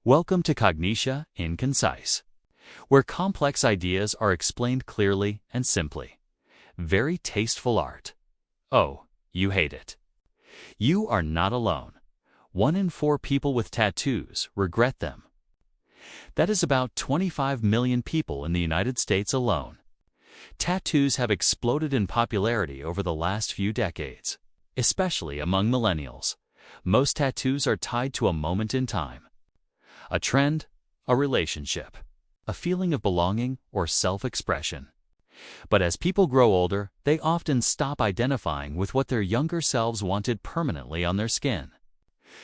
Welcome to Cognitia In Concise, where complex ideas are explained clearly and simply. Very tasteful art. Oh, you hate it. You are not alone. 1 in 4 people with tattoos regret them. That is about 25 million people in the United States alone. Tattoos have exploded in popularity over the last few decades, especially among millennials. Most tattoos are tied to a moment in time. A trend, a relationship, a feeling of belonging or self-expression. But as people grow older, they often stop identifying with what their younger selves wanted permanently on their skin.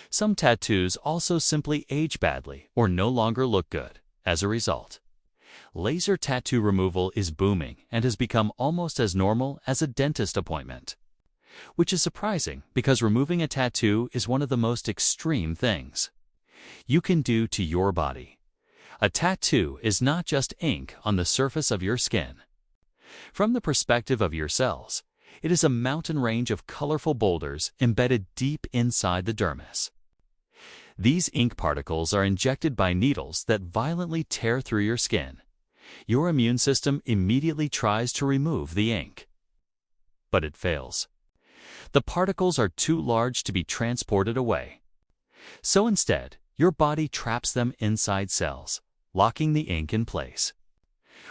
Some tattoos also simply age badly or no longer look good as a result. Laser tattoo removal is booming and has become almost as normal as a dentist appointment, which is surprising because removing a tattoo is one of the most extreme things you can do to your body. A tattoo is not just ink on the surface of your skin. From the perspective of your cells, it is a mountain range of colorful boulders embedded deep inside the dermis. These ink particles are injected by needles that violently tear through your skin. Your immune system immediately tries to remove the ink, but it fails. The particles are too large to be transported away. So instead, your body traps them inside cells, locking the ink in place.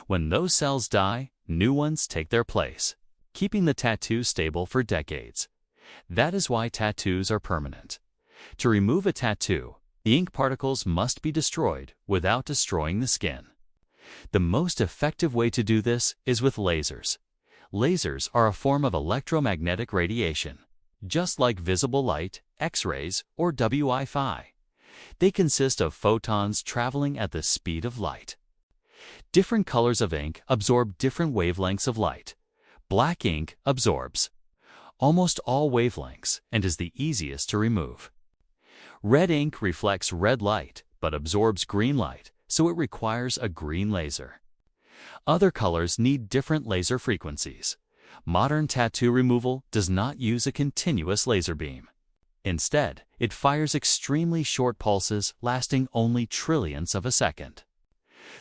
When those cells die, new ones take their place, keeping the tattoo stable for decades. That is why tattoos are permanent. To remove a tattoo, the ink particles must be destroyed without destroying the skin. The most effective way to do this is with lasers. Lasers are a form of electromagnetic radiation, just like visible light, X-rays, or Wi-Fi. They consist of photons traveling at the speed of light. Different colors of ink absorb different wavelengths of light. Black ink absorbs almost all wavelengths and is the easiest to remove. Red ink reflects red light but absorbs green light, so it requires a green laser. Other colors need different laser frequencies. Modern tattoo removal does not use a continuous laser beam. Instead, it fires extremely short pulses lasting only trillionths of a second.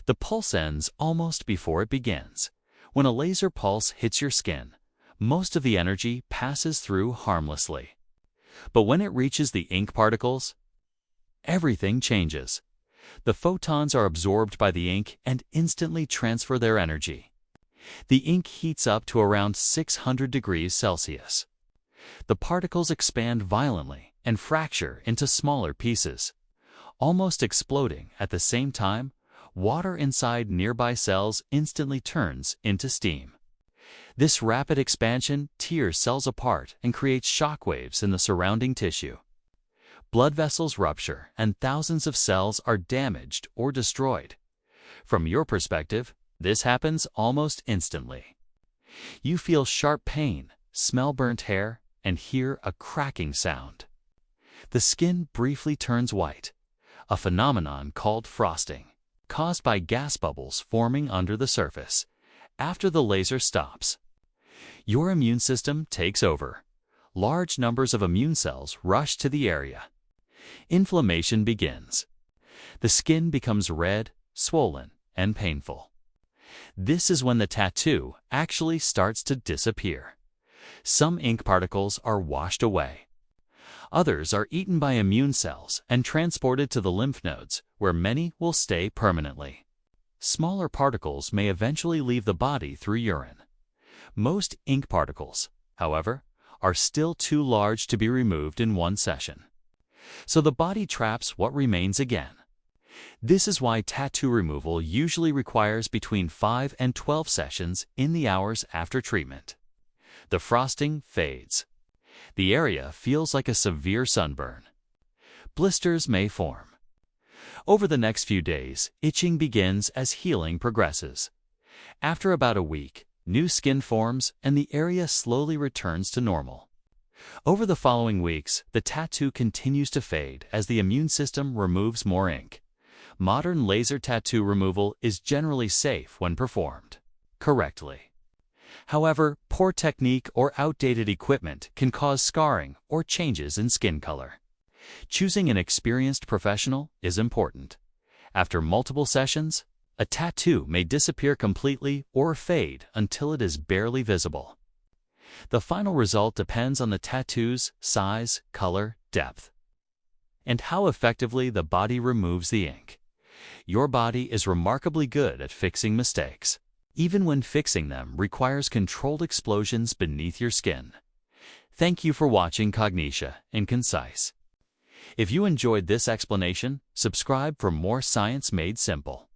The pulse ends almost before it begins. When a laser pulse hits your skin, most of the energy passes through harmlessly. But when it reaches the ink particles, everything changes. The photons are absorbed by the ink and instantly transfer their energy. The ink heats up to around 600 degrees Celsius. The particles expand violently and fracture into smaller pieces. Almost exploding at the same time, water inside nearby cells instantly turns into steam. This rapid expansion tears cells apart and creates shock waves in the surrounding tissue. Blood vessels rupture and thousands of cells are damaged or destroyed. From your perspective, this happens almost instantly. You feel sharp pain, smell burnt hair, and hear a cracking sound. The skin briefly turns white, a phenomenon called frosting, caused by gas bubbles forming under the surface. After the laser stops, your immune system takes over. Large numbers of immune cells rush to the area. Inflammation begins. The skin becomes red, swollen, and painful. This is when the tattoo actually starts to disappear. Some ink particles are washed away. Others are eaten by immune cells and transported to the lymph nodes, where many will stay permanently. Smaller particles may eventually leave the body through urine. Most ink particles, however, are still too large to be removed in one session. So the body traps what remains again. This is why tattoo removal usually requires between 5 and 12 sessions in the hours after treatment. The frosting fades. The area feels like a severe sunburn. Blisters may form. Over the next few days, itching begins as healing progresses. After about a week, new skin forms and the area slowly returns to normal. Over the following weeks, the tattoo continues to fade as the immune system removes more ink. Modern laser tattoo removal is generally safe when performed correctly. However, poor technique or outdated equipment can cause scarring or changes in skin color. Choosing an experienced professional is important. After multiple sessions, a tattoo may disappear completely or fade until it is barely visible. The final result depends on the tattoo's size, color, depth, and how effectively the body removes the ink. Your body is remarkably good at fixing mistakes, even when fixing them requires controlled explosions beneath your skin. Thank you for watching Cognitia In Concise. If you enjoyed this explanation, subscribe for more science made simple.